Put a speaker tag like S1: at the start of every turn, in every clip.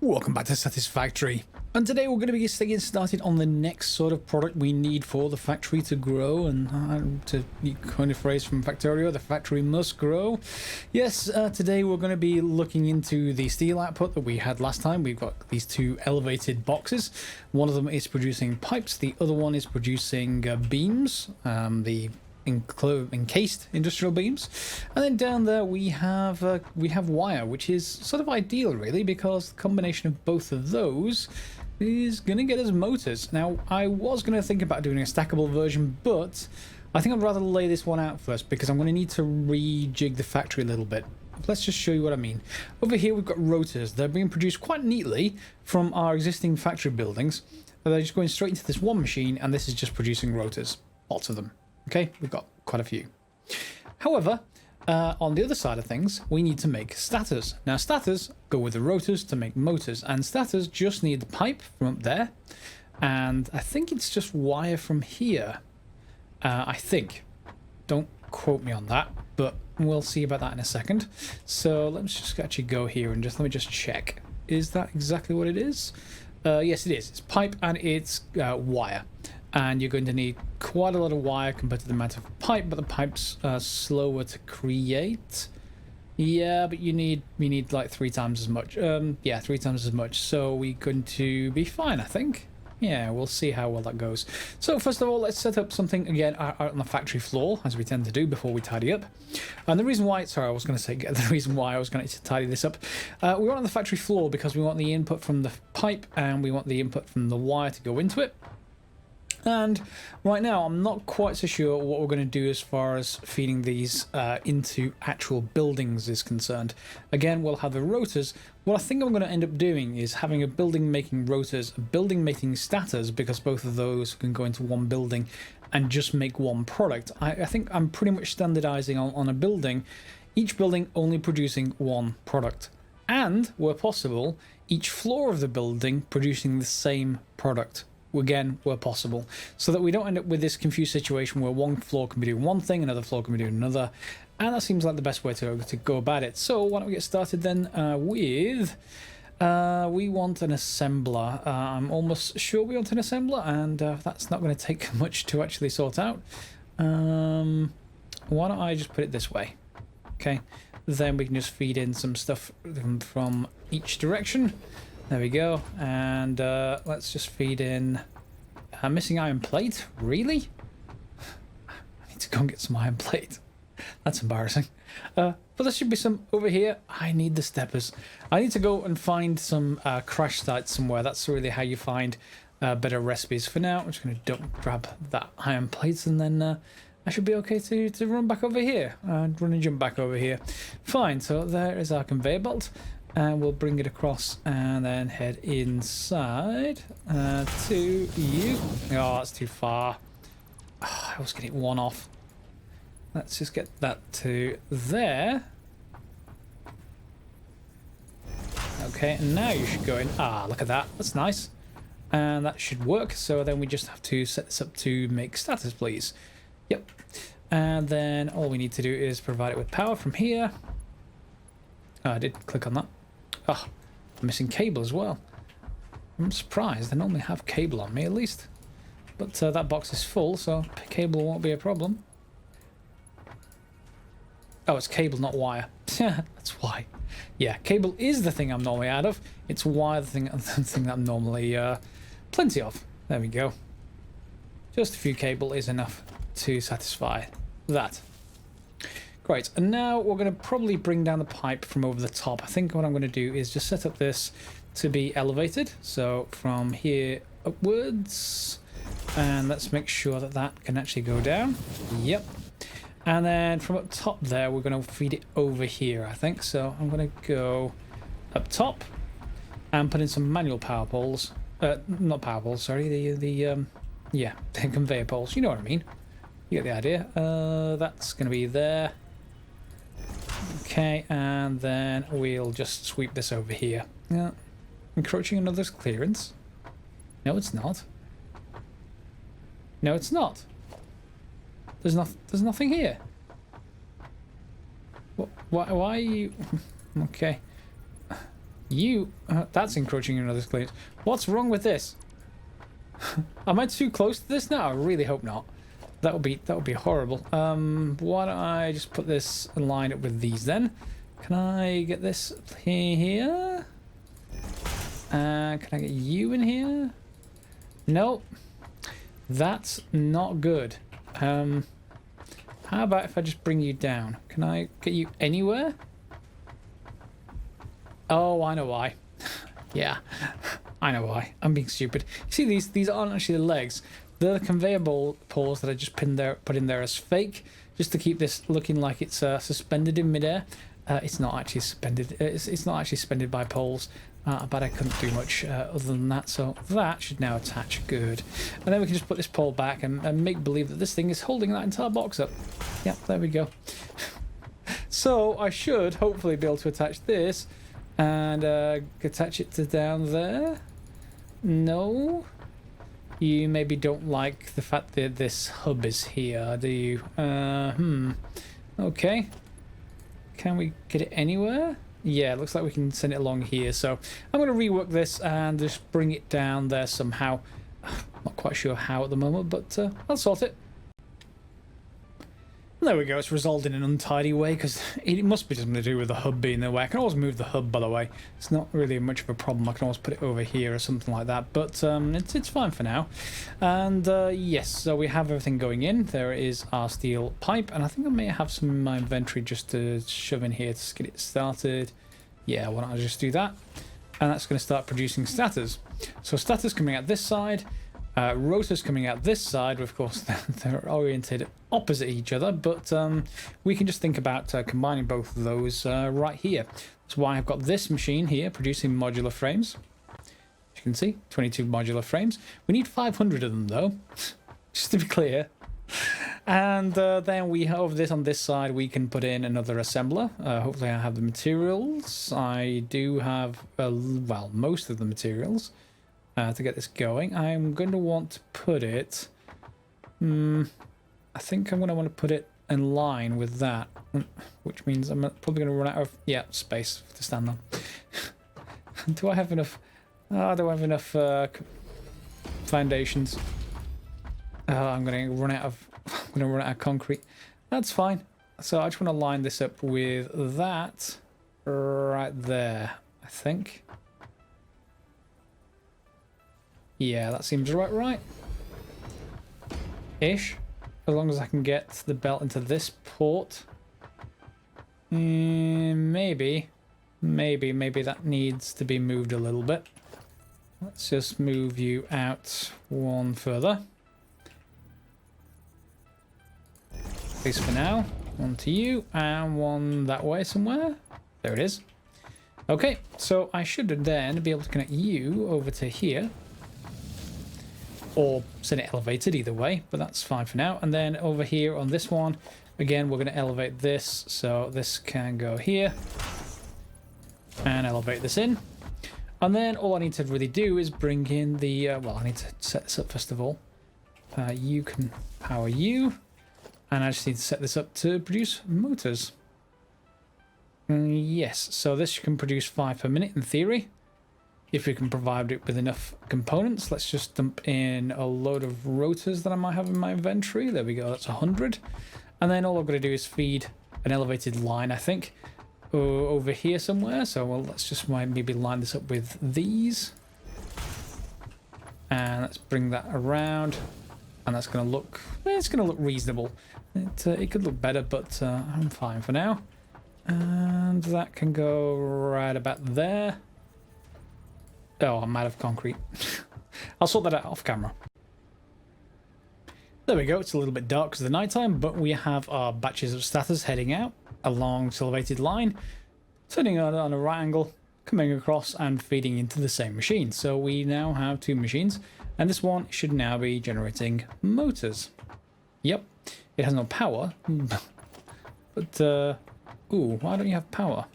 S1: Welcome back to Satisfactory, and today we're going to be getting started on the next sort of product we need for the factory to grow, and to coin a phrase from Factorio, the factory must grow. Yes, today we're going to be looking into the steel output that we had last time. We've got these two elevated boxes. One of them is producing pipes, the other one is producing beams, the encased industrial beams, and then down there we have wire, which is sort of ideal really, because the combination of both of those is gonna get us motors. Now I was gonna think about doing a stackable version, but I think I'd rather lay this one out first because I'm gonna need to rejig the factory a little bit. Let's just show you what I mean. Over here we've got rotors. They're being produced quite neatly from our existing factory buildings. They're just going straight into this one machine, and this is just producing rotors, lots of them. Okay, we've got quite a few. However, on the other side of things, we need to make stators. Now, stators go with the rotors to make motors, and stators just need the pipe from up there, and I think it's just wire from here. I think. Don't quote me on that, but we'll see about that in a second. So let's just actually go here and let me just check. Is that exactly what it is? Yes, it is. It's pipe and it's wire. And you're going to need quite a lot of wire compared to the amount of pipe, but the pipe's slower to create. Yeah, but you need like 3 times as much. Yeah, 3 times as much. So we're going to be fine, I think. Yeah, we'll see how well that goes. So first of all, let's set up something again out on the factory floor, as we tend to do before we tidy up. And the reason why, sorry, I was going to say the reason why I was going to tidy this up. We want it on the factory floor because we want the input from the pipe and we want the input from the wire to go into it. And right now, I'm not quite so sure what we're going to do as far as feeding these into actual buildings is concerned. Again, we'll have the rotors. What I think I'm going to end up doing is having a building making rotors, a building making stators, because both of those can go into one building and just make one product. I think I'm pretty much standardizing on a building, each building only producing one product. And, where possible, each floor of the building producing the same product. Again, where possible, so that we don't end up with this confused situation where one floor can be doing one thing, another floor can be doing another, and that seems like the best way to go about it. So why don't we get started then with we want an assembler. I'm almost sure we want an assembler, and that's not going to take much to actually sort out. Why don't I just put it this way? Okay, then we can just feed in some stuff from each direction. There we go, and let's just feed in missing iron plate. Really? I need to go and get some iron plate. That's embarrassing. But there should be some over here. I need the steppers. I need to go and find some crash sites somewhere. That's really how you find better recipes. For now, I'm just going to grab that iron plate, and then I should be okay to run back over here. Run and jump back over here. Fine, so there is our conveyor belt. And we'll bring it across and then head inside to you. Oh, that's too far. Oh, I was getting one off. Let's just get that to there. Okay, and now you should go in. Ah, look at that. That's nice. And that should work. So then we just have to set this up to make status, please. Yep. And then all we need to do is provide it with power from here. Oh, I did click on that. Oh, I'm missing cable as well. I'm surprised. I normally have cable on me at least. But that box is full, so cable won't be a problem. Oh, it's cable, not wire. That's why. Yeah, cable is the thing I'm normally out of. It's wire the thing that I'm normally plenty of. There we go. Just a few cable is enough to satisfy that. Great, and now we're going to probably bring down the pipe from over the top. I think what I'm going to do is just set up this to be elevated. So from here upwards, and let's make sure that that can actually go down. Yep. And then from up top there, we're going to feed it over here, I think. So I'm going to go up top and put in some manual power poles. Not power poles, sorry. Yeah, the conveyor poles. You know what I mean. You get the idea. That's going to be there. Okay, and then we'll just sweep this over here. Yeah, encroaching another clearance. No, it's not. No, it's not. There's nothing here. Why are you? Okay. You, that's encroaching on others' clearance. What's wrong with this? Am I too close to this now? I really hope not. That would be horrible. Why don't I just put this and line it with these then? Can I get this here? Can I get you in here? Nope. That's not good. How about if I just bring you down? Can I get you anywhere? Oh, I know why. Yeah, I know why. I'm being stupid. You see, these aren't actually the legs. They're the conveyor poles that I just put in there as fake, just to keep this looking like it's suspended in midair. It's not actually suspended. It's not actually suspended by poles. But I couldn't do much other than that, so that should now attach. Good. And then we can just put this pole back and make believe that this thing is holding that entire box up. Yep, there we go. So I should hopefully be able to attach this and attach it to down there. No? You maybe don't like the fact that this hub is here, do you? Okay. Can we get it anywhere? Yeah, it looks like we can send it along here. So I'm going to rework this and just bring it down there somehow. Not quite sure how at the moment, but I'll sort it. There we go, it's resolved in an untidy way because it must be something to do with the hub being the way. I can always move the hub, by the way. It's not really much of a problem. I can always put it over here or something like that, but it's fine for now. And yes, so we have everything going in. There is our steel pipe, and I think I may have some in my inventory just to shove in here to get it started. Yeah, why don't I just do that? And that's going to start producing stators. So stators coming out this side. Rotors coming out this side. Of course, they're oriented opposite each other, but we can just think about combining both of those right here. That's why I've got this machine here producing modular frames. As you can see, 22 modular frames. We need 500 of them though, just to be clear. And then we have this on this side. We can put in another assembler. Hopefully I have the materials. I do have, well, most of the materials. To get this going. I'm going to want to put it, I think I'm going to want to put it in line with that, which means I'm probably going to run out of, space to stand on. Do I have enough, do I have enough foundations? I'm going to run out of concrete. That's fine. So I just want to line this up with that right there, I think. Yeah, that seems right. Ish. As long as I can get the belt into this port. Maybe that needs to be moved a little bit. Let's just move you out one further. At least for now. One to you and one that way somewhere. There it is. Okay, so I should then be able to connect you over to here. Or send it elevated, either way, but that's fine for now. And then over here on this one, again, we're going to elevate this, so this can go here. And elevate this in. And then all I need to really do is bring in the, well, I need to set this up first of all. You can power you. And I just need to set this up to produce motors. Yes, so this can produce 5 per minute in theory. If we can provide it with enough components. Let's just dump in a load of rotors that I might have in my inventory. There we go, that's 100. And then all I've got to do is feed an elevated line, I think, over here somewhere. So well, let's just maybe line this up with these. And let's bring that around. And that's going to look, it's going to look reasonable. It could look better, but I'm fine for now. And that can go right about there. Oh, I'm out of concrete. I'll sort that out off camera. There we go. It's a little bit dark because of the nighttime, but we have our batches of stators heading out along this elevated line, turning on a right angle, coming across and feeding into the same machine. So we now have 2 machines, and this one should now be generating motors. Yep, it has no power, but ooh, why don't you have power?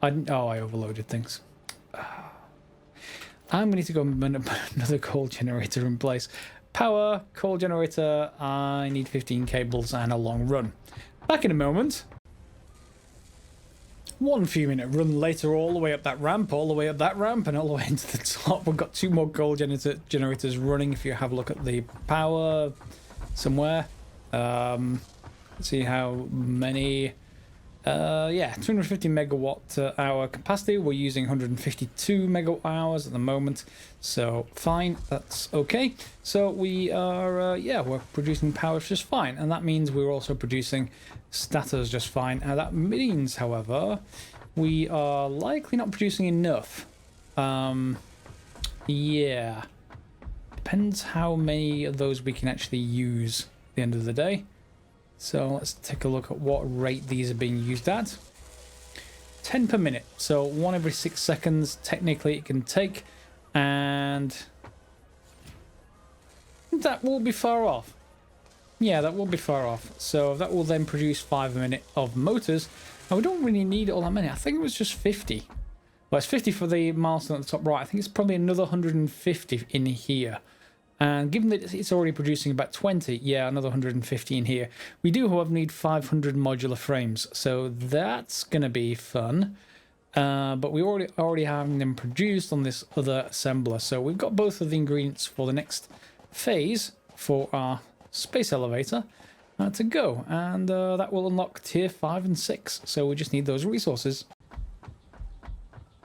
S1: I overloaded things. I'm going to need to go and put another coal generator in place. Power, coal generator, I need 15 cables and a long run. Back in a moment. 1 few minute run later, all the way up that ramp, all the way up that ramp, and all the way into the top. We've got 2 more coal generators running. If you have a look at the power somewhere, let's see how many. Yeah, 250 megawatt hour capacity. We're using 152 megawatt hours at the moment, so fine, that's okay. So we are, yeah, we're producing power just fine, and that means we're also producing stators just fine. Now that means, however, we are likely not producing enough. Yeah, depends how many of those we can actually use at the end of the day. So let's take a look at what rate these are being used at. 10 per minute, so 1 every 6 seconds technically it can take, and that will be far off. Yeah, that will be far off. So that will then produce 5 a minute of motors, and we don't really need all that many. I think it was just 50. Well, it's 50 for the milestone at the top right. I think it's probably another 150 in here. And given that it's already producing about 20, yeah, another 150 in here. We do, however, need 500 modular frames, so that's going to be fun. But we already have them produced on this other assembler, so we've got both of the ingredients for the next phase for our space elevator to go, and that will unlock tier 5 and 6. So we just need those resources.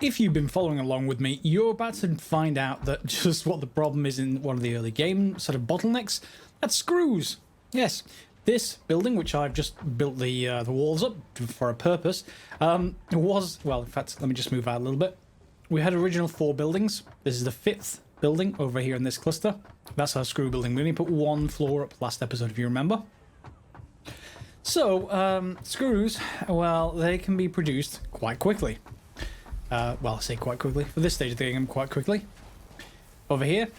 S1: If you've been following along with me, you're about to find out that just what the problem is in one of the early game sort of bottlenecks. That's screws. Yes, this building, which I've just built the walls up for a purpose, was, well, in fact, let me just move out a little bit. We had original 4 buildings. This is the 5th building over here in this cluster. That's our screw building. We only put 1 floor up last episode, if you remember. So, screws, well, they can be produced quite quickly. Well, I say quite quickly. For this stage of the game, quite quickly. Over here,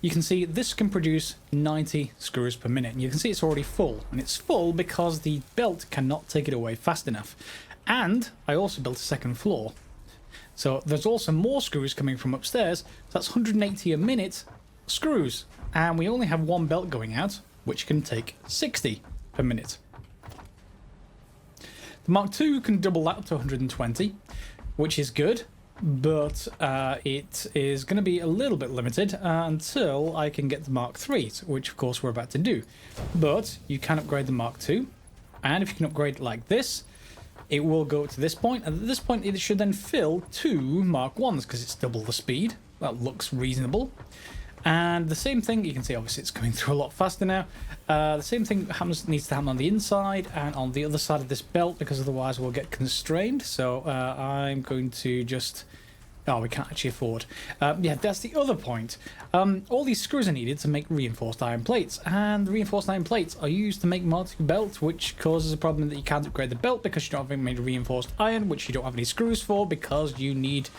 S1: you can see this can produce 90 screws per minute. And you can see it's already full. And it's full because the belt cannot take it away fast enough. And I also built a 2nd floor. So there's also more screws coming from upstairs. So that's 180 a minute screws. And we only have 1 belt going out, which can take 60 per minute. The Mark II can double that up to 120. Which is good, but it is going to be a little bit limited until I can get the Mark III, which of course we're about to do. But you can upgrade the Mark II, and if you can upgrade it like this, it will go to this point, and at this point it should then fill 2 Mark Is because it's double the speed. That looks reasonable. And the same thing, you can see obviously it's going through a lot faster now. The same thing needs to happen on the inside and on the other side of this belt, because otherwise we'll get constrained. So I'm going to just... Oh, we can't actually afford. Yeah, that's the other point. All these screws are needed to make reinforced iron plates, and the reinforced iron plates are used to make Mark II belt, which causes a problem that you can't upgrade the belt because you don't have any reinforced iron, which you don't have any screws for because you need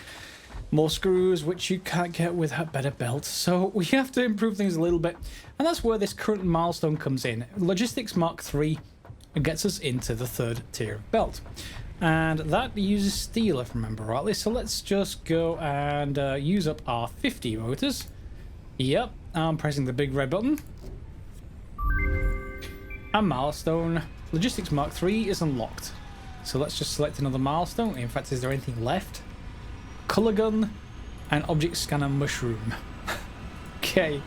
S1: more screws, which you can't get with a better belt. So we have to improve things a little bit, and that's where this current milestone comes in. Logistics Mark III gets us into the 3rd tier of belt, and that uses steel, if I remember rightly. So let's just go and use up our 50 motors. Yep, I'm pressing the big red button, and milestone Logistics Mark III is unlocked. So let's just select another milestone. In fact, is there anything left? Color gun and object scanner mushroom. Okay,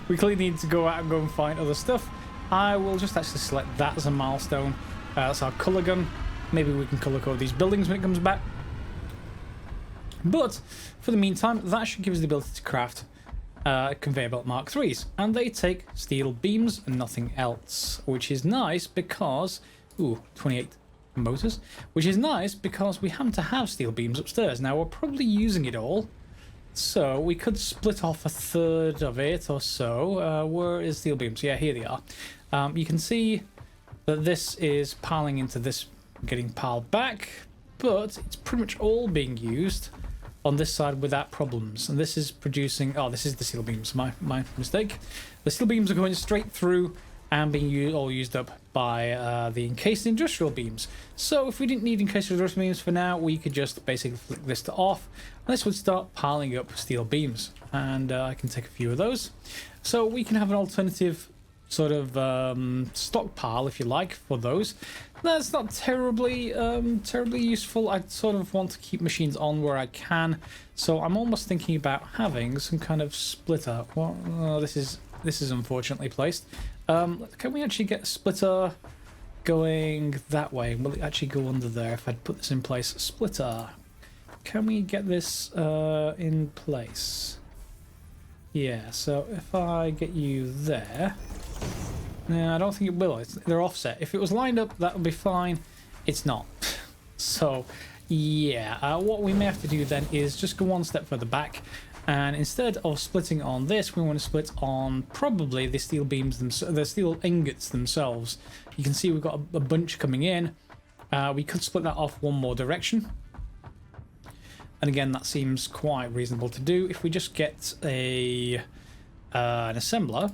S1: we clearly need to go out and go and find other stuff. I will just actually select that as a milestone. That's our color gun. Maybe we can color code these buildings when it comes back. But for the meantime, that should give us the ability to craft conveyor belt Mark IIIs, and they take steel beams and nothing else, which is nice because 28 motors, which is nice because we happen to have steel beams upstairs. Now we're probably using it all, so we could split off a 1/3 of it or so. Where is steel beams? Yeah, here they are. You can see that this is piling into this, getting piled back, but it's pretty much all being used on this side without problems. And this is producing... Oh, this is the steel beams. My mistake. The steel beams are going straight through and being all used up by the encased industrial beams. So if we didn't need encased industrial beams for now, we could just basically flick this to off, and this would start piling up steel beams. And I can take a few of those. So we can have an alternative sort of stockpile, if you like, for those. That's not terribly useful. I sort of want to keep machines on where I can, so I'm almost thinking about having some kind of splitter. Well, this is unfortunately placed. Can we actually get a splitter going that way? Will it actually go under there if I'd put this in place? Splitter. Can we get this in place? Yeah, so if I get you there... No, I don't think it will. They're offset. If it was lined up, that would be fine. It's not. So, yeah. What we may have to do then is just go one step further back. And instead of splitting on this, we want to split on probably the steel beams, the steel ingots themselves. You can see we've got a bunch coming in. We could split that off one more direction. And again, that seems quite reasonable to do. If we just get an assembler...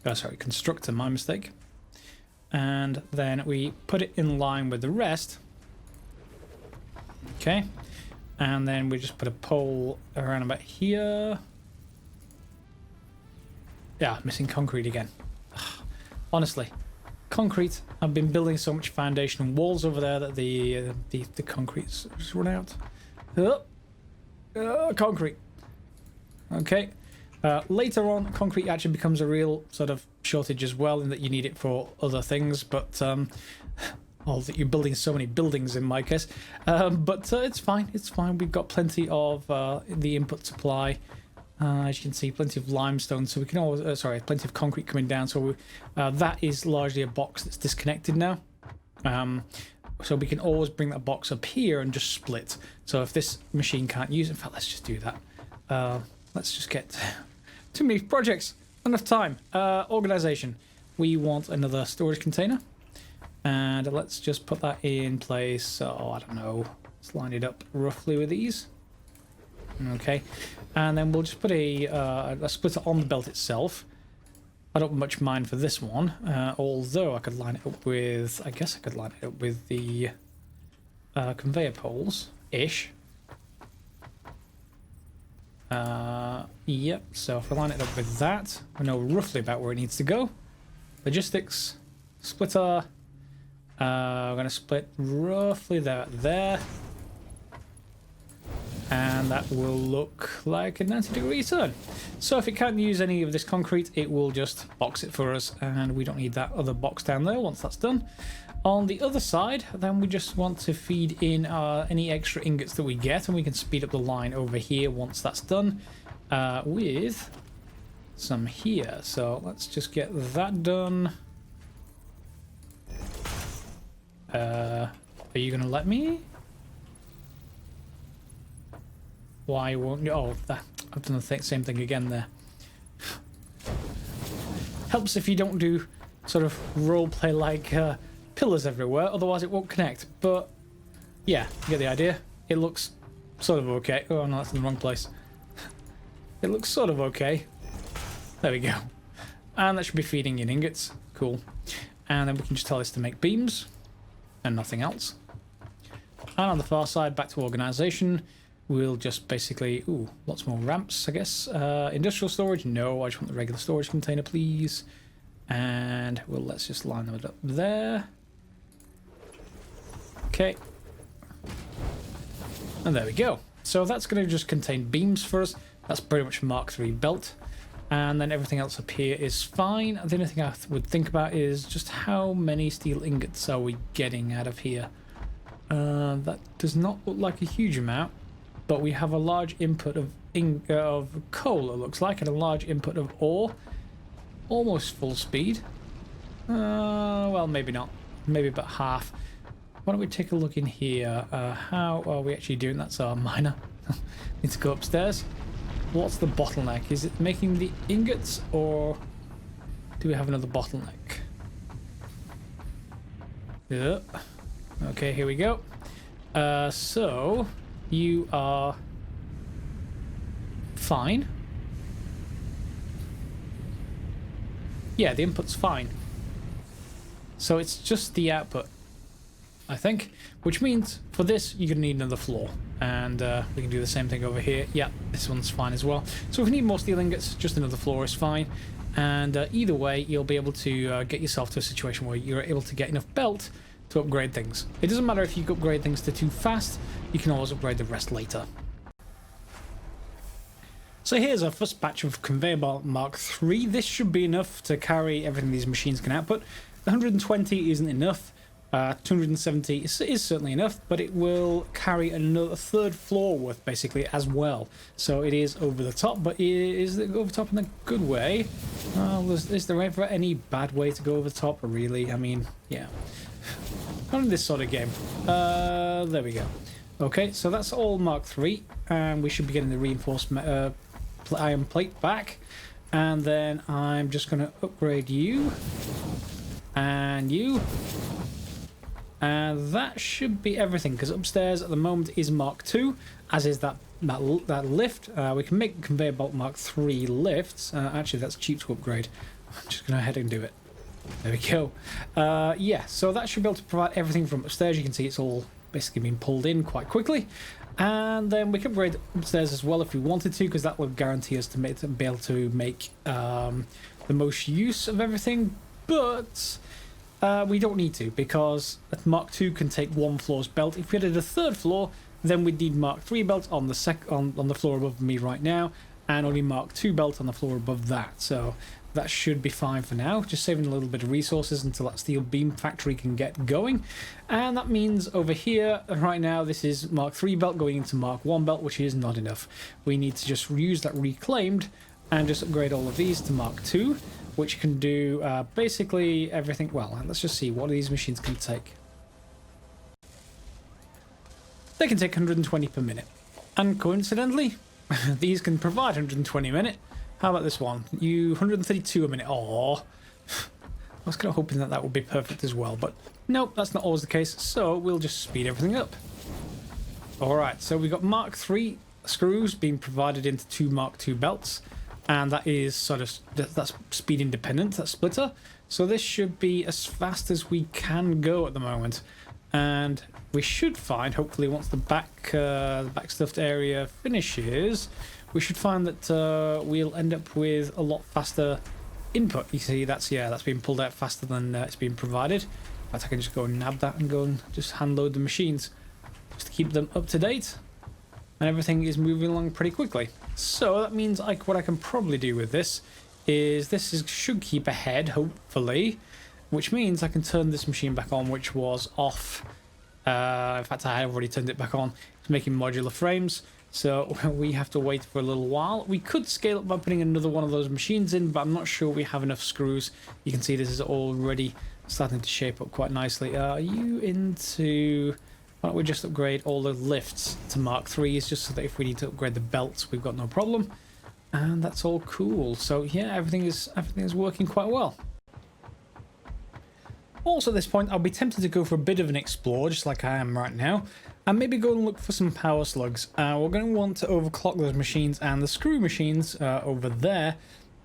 S1: Oh, sorry, constructor, my mistake. And then we put it in line with the rest. Okay. And then we just put a pole around about here. Yeah, missing concrete again. Honestly, concrete. I've been building so much foundation and walls over there that the concrete's just run out. Concrete. Okay. Later on, concrete actually becomes a real sort of shortage as well, in that you need it for other things, but that you're building so many buildings in my case. But it's fine, it's fine. We've got plenty of the input supply. As you can see, plenty of limestone, so we can always, plenty of concrete coming down. So that is largely a box that's disconnected now. So we can always bring that box up here and just split. So if this machine can't use it, in fact, let's just do that. Let's just get... Too many projects, enough time. Organization. We want another storage container. And let's just put that in place. So, I don't know. Let's line it up roughly with these. Okay. And then we'll just put a splitter on the belt itself. I don't much mind for this one. Although I could line it up with... I guess I could line it up with the conveyor poles-ish. Yep, so if I line it up with that, I know roughly about where it needs to go. Logistics, splitter, we're going to split roughly there, and that will look like a 90-degree turn. So if it can't use any of this concrete, it will just box it for us, and we don't need that other box down there once that's done. On the other side, then we just want to feed in any extra ingots that we get, and we can speed up the line over here once that's done with some here. So let's just get that done. Are you going to let me? Why won't you? Oh, I've done the same thing again there. Helps if you don't do sort of roleplay like... pillars everywhere, otherwise it won't connect. But yeah, you get the idea. It looks sort of okay. Oh no, that's in the wrong place. It looks sort of okay. There we go. And that should be feeding in ingots. Cool. And then we can just tell this to make beams and nothing else. And on the far side, back to organization, we'll just basically... Ooh, lots more ramps, I guess. Industrial storage? No, I just want the regular storage container, please. And well, let's just line them up there. Okay. And there we go. So that's going to just contain beams for us. That's pretty much Mark III belt. And then everything else up here is fine. The only thing I would think about is just how many steel ingots are we getting out of here. That does not look like a huge amount, but we have a large input of coal, it looks like, and a large input of ore. Almost full speed. Well, maybe not. Maybe about half. Why don't we take a look in here? How are we actually doing? That's our miner. Need to go upstairs. What's the bottleneck? Is it making the ingots, or do we have another bottleneck? Yeah. Okay, here we go. So you are fine. Yeah, the input's fine. So it's just the output, I think. Which means for this, you're going to need another floor. And we can do the same thing over here. Yeah, this one's fine as well. So if we need more steel ingots, just another floor is fine. And either way, you'll be able to get yourself to a situation where you're able to get enough belt to upgrade things. It doesn't matter if you upgrade things to too fast, you can always upgrade the rest later. So here's our first batch of conveyor belt Mark III. This should be enough to carry everything these machines can output. 120 isn't enough. 270 is certainly enough, but it will carry another third floor worth basically as well. So it is over the top, but is it over the top in a good way? Is there ever any bad way to go over the top? Really? I mean, yeah. Not in this sort of game. There we go. Okay, so that's all Mark III, and we should be getting the reinforced iron plate back. And then I'm just going to upgrade you and you. And that should be everything, because upstairs at the moment is Mark II, as is that lift. We can make conveyor belt Mark III lifts. Actually, that's cheap to upgrade. I'm just going to head and do it. There we go. Yeah, so that should be able to provide everything from upstairs. You can see it's all basically being pulled in quite quickly. And then we can upgrade upstairs as well if we wanted to, because that will guarantee us to be able to make the most use of everything. But we don't need to, because Mark II can take one floor's belt. If we added a third floor, then we'd need Mark III belt on the floor above me right now, and only Mark II belt on the floor above that. So that should be fine for now, just saving a little bit of resources until that steel beam factory can get going. And that means over here right now this is Mark III belt going into Mark I belt, which is not enough. We need to just use that reclaimed and just upgrade all of these to Mark II, which can do basically everything. Well, let's just see what these machines can take. They can take 120 per minute, and coincidentally these can provide 120 a minute. How about this one? 132 a minute. Oh, I was kind of hoping that that would be perfect as well, but nope, that's not always the case, so we'll just speed everything up. Alright, so we've got Mark III screws being provided into two Mark II belts, and that is that's speed independent, that splitter. So this should be as fast as we can go at the moment, and we should find, hopefully once the back stuffed area finishes, we should find that we'll end up with a lot faster input. You see, that's being pulled out faster than it's being provided. In fact, I can just go and nab that and go and just hand load the machines just to keep them up to date, and everything is moving along pretty quickly. So that means what I can probably do with this should keep ahead, hopefully, which means I can turn this machine back on, which was off. In fact, I have already turned it back on. It's making modular frames. So we have to wait for a little while. We could scale up by putting another one of those machines in, but I'm not sure we have enough screws. You can see this is already starting to shape up quite nicely. Are you into... Why don't we just upgrade all the lifts to Mark IIIs, just so that if we need to upgrade the belts, we've got no problem. And that's all cool. So yeah, everything is working quite well. Also at this point, I'll be tempted to go for a bit of an explore, just like I am right now, and maybe go and look for some power slugs. We're going to want to overclock those machines, and the screw machines over there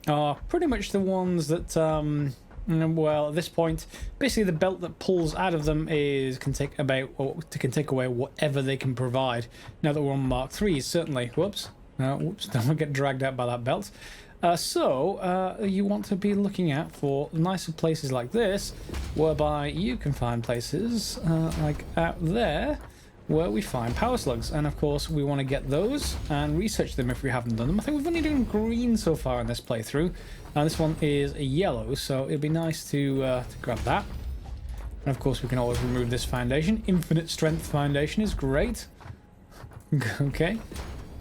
S1: are pretty much the ones that, well, at this point, basically the belt that pulls out of them can take away whatever they can provide. Now that we're on Mark IIIs, certainly. Whoops, don't get dragged out by that belt. So you want to be looking out for nicer places like this, whereby you can find places like out there where we find power slugs. And of course we want to get those and research them if we haven't done them. I think we've only done green so far in this playthrough. This one is a yellow, so it'd be nice to grab that. And of course we can always remove this foundation. Infinite strength foundation is great. Okay.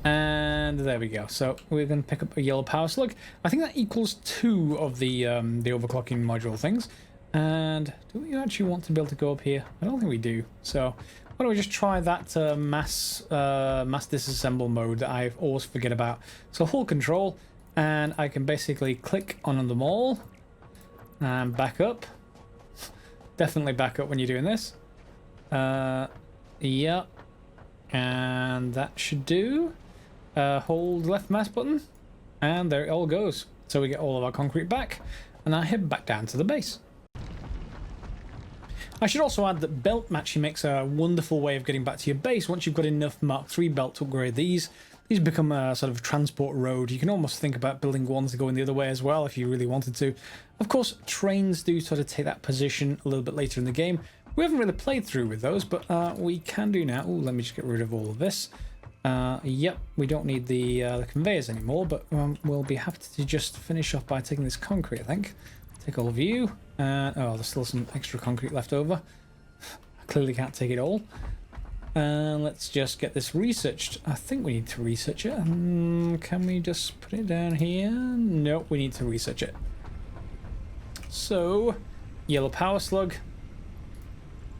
S1: And there we go. So we're going to pick up a yellow power slug. I think that equals 2 of the overclocking module things. And do we actually want to be able to go up here? I don't think we do. So why don't we just try that mass disassemble mode that I always forget about. So hold control, and I can basically click on them all and back up. Definitely back up when you're doing this. Yeah. And that should do. Hold left mouse button, and there it all goes. So we get all of our concrete back, and I head back down to the base. I should also add that belt matching makes a wonderful way of getting back to your base once you've got enough Mark III belt to upgrade these. these become a sort of transport road. You can almost think about building ones that go in the other way as well if you really wanted to. Of course, trains do sort of take that position a little bit later in the game. We haven't really played through with those, but we can do now. Ooh, let me just get rid of all of this. Yep, we don't need the conveyors anymore, but we'll be happy to just finish off by taking this concrete, I think. Take all of you. Oh, there's still some extra concrete left over. I clearly can't take it all. Let's just get this researched. I think we need to research it. Can we just put it down here? Nope, we need to research it. So, yellow power slug.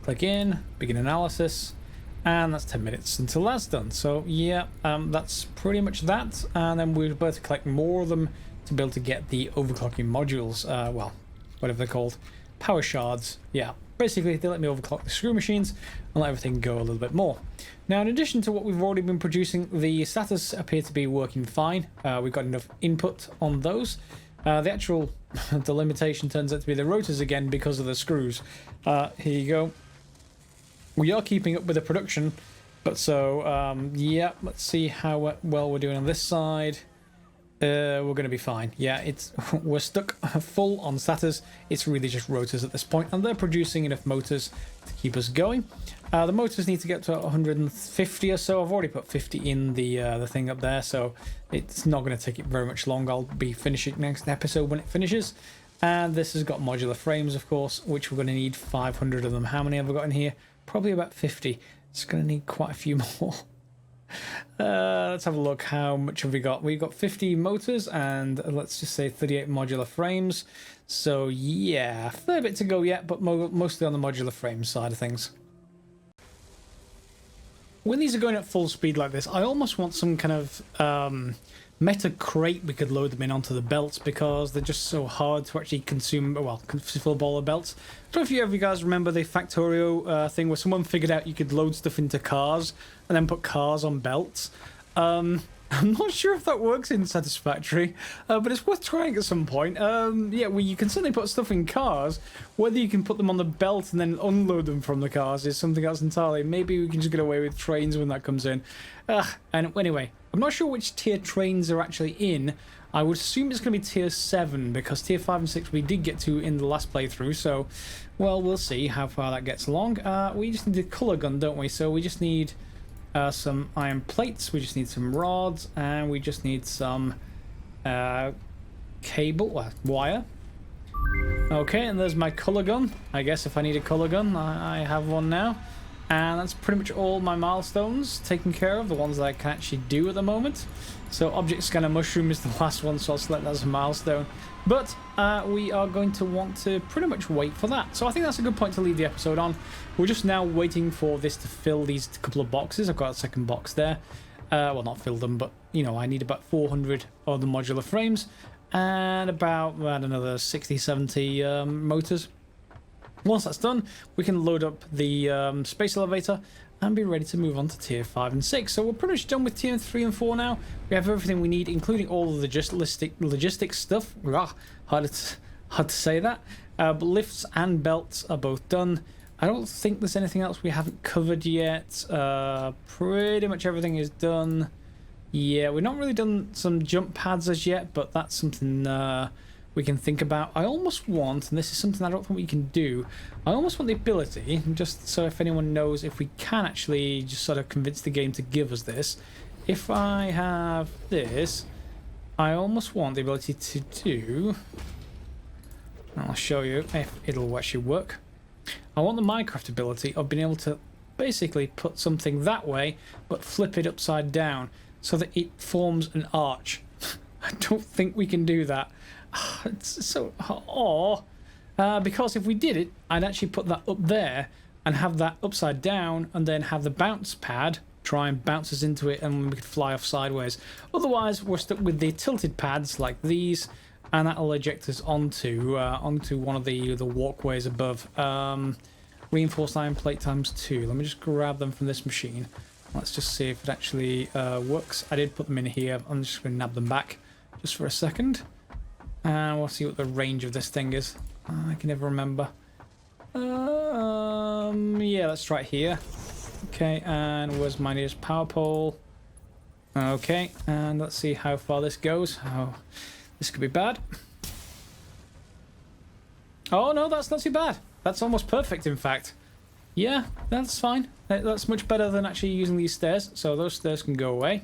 S1: Click in, begin analysis. And that's 10 minutes until that's done. So yeah, that's pretty much that. And then we're about to collect more of them to be able to get the overclocking modules. Well, whatever they're called. Power shards. Yeah, basically they let me overclock the screw machines and let everything go a little bit more. Now, in addition to what we've already been producing, the stators appear to be working fine. We've got enough input on those. The actual the limitation turns out to be the rotors again because of the screws. Here you go. We are keeping up with the production, but so, yeah, let's see how well we're doing on this side. We're going to be fine. Yeah, we're stuck full on stators. It's really just rotors at this point, and they're producing enough motors to keep us going. The motors need to get to 150 or so. I've already put 50 in the thing up there, so it's not going to take it very much long. I'll be finishing next episode when it finishes. And this has got modular frames, of course, which we're going to need 500 of them. How many have I got in here? Probably about 50. It's going to need quite a few more. Let's have a look. How much have we got? We've got 50 motors and let's just say 38 modular frames. So yeah, a fair bit to go yet, but mostly on the modular frame side of things. When these are going at full speed like this, I almost want some kind of meta crate we could load them in onto the belts because they're just so hard to actually consume, well, fill all the belts. I don't know if you guys remember the Factorio thing where someone figured out you could load stuff into cars and then put cars on belts. I'm not sure if that works in Satisfactory, but it's worth trying at some point. Yeah, well, you can certainly put stuff in cars. Whether you can put them on the belt and then unload them from the cars is something else entirely. Maybe we can just get away with trains when that comes in. And anyway, I'm not sure which tier trains are actually in. I would assume it's going to be tier 7 because tier 5 and 6 we did get to in the last playthrough. So, well, we'll see how far that gets along. We just need a colour gun, don't we? So we just need some iron plates, we just need some rods, and we just need some cable, wire. Okay, and there's my colour gun. I guess if I need a colour gun, I have one now. And that's pretty much all my milestones taken care of, the ones that I can actually do at the moment. So object scanner mushroom is the last one, so I'll select that as a milestone. But we are going to want to pretty much wait for that. So I think that's a good point to leave the episode on. We're just now waiting for this to fill these couple of boxes. I've got a second box there. Well, not fill them, but, you know, I need about 400 of the modular frames and about another 60, 70 motors. Once that's done, we can load up the space elevator and be ready to move on to tier 5 and 6. So we're pretty much done with tier 3 and 4 now. We have everything we need, including all of the logistics stuff. Hard to say that. But lifts and belts are both done. I don't think there's anything else we haven't covered yet. Pretty much everything is done. Yeah, we've not really done some jump pads as yet, but that's something we can think about. I almost want, and this is something I don't think we can do, I almost want the ability, just so if anyone knows if we can actually just sort of convince the game to give us this. If I have this, I almost want the ability to do, I'll show you if it'll actually work. I want the Minecraft ability of being able to basically put something that way, but flip it upside down so that it forms an arch. I don't think we can do that. It's so because if we did it, I'd actually put that up there and have that upside down and then have the bounce pad try and bounce us into it and we could fly off sideways. Otherwise, we're stuck with the tilted pads like these, and that'll eject us onto one of the walkways above. Reinforced iron plate ×2. Let me just grab them from this machine. Let's just see if it actually works. I did put them in here. I'm just going to nab them back just for a second. And we'll see what the range of this thing is. I can never remember. Yeah, let's try it here. Okay, and where's my nearest power pole? Okay, and let's see how far this goes. Oh, this could be bad. Oh no, that's not too bad. That's almost perfect, in fact. Yeah, that's fine. That's much better than actually using these stairs. So those stairs can go away.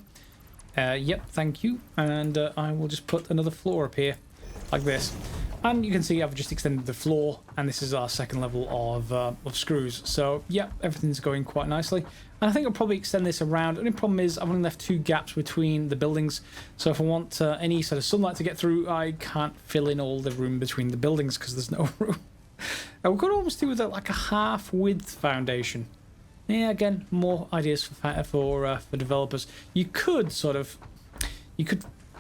S1: Yep, thank you. And I will just put another floor up here, like this. And you can see I've just extended the floor, and this is our second level of screws. So, yeah, everything's going quite nicely. And I think I'll probably extend this around. The only problem is I've only left 2 gaps between the buildings. So if I want any sort of sunlight to get through, I can't fill in all the room between the buildings because there's no room. We could almost do with like a half-width foundation. Yeah, again, more ideas for developers. You could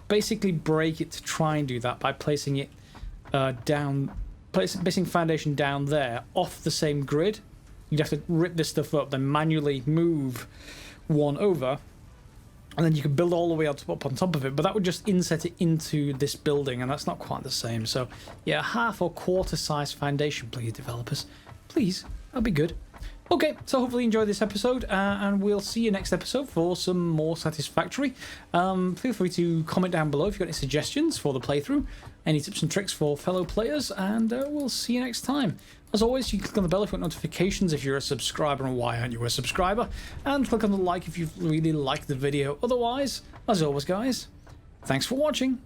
S1: basically break it to try and do that by placing it placing foundation down there off the same grid. You'd have to rip this stuff up, then manually move one over, and then you could build all the way up on top of it, but that would just inset it into this building, and that's not quite the same. So yeah, half or quarter size foundation, please, developers. Please, that'd be good. Okay, so hopefully you enjoyed this episode, and we'll see you next episode for some more Satisfactory. Feel free to comment down below if you've got any suggestions for the playthrough, any tips and tricks for fellow players, and we'll see you next time. As always, you can click on the bell if you want notifications if you're a subscriber, and why aren't you a subscriber? And click on the like if you really liked the video. Otherwise, as always, guys, thanks for watching.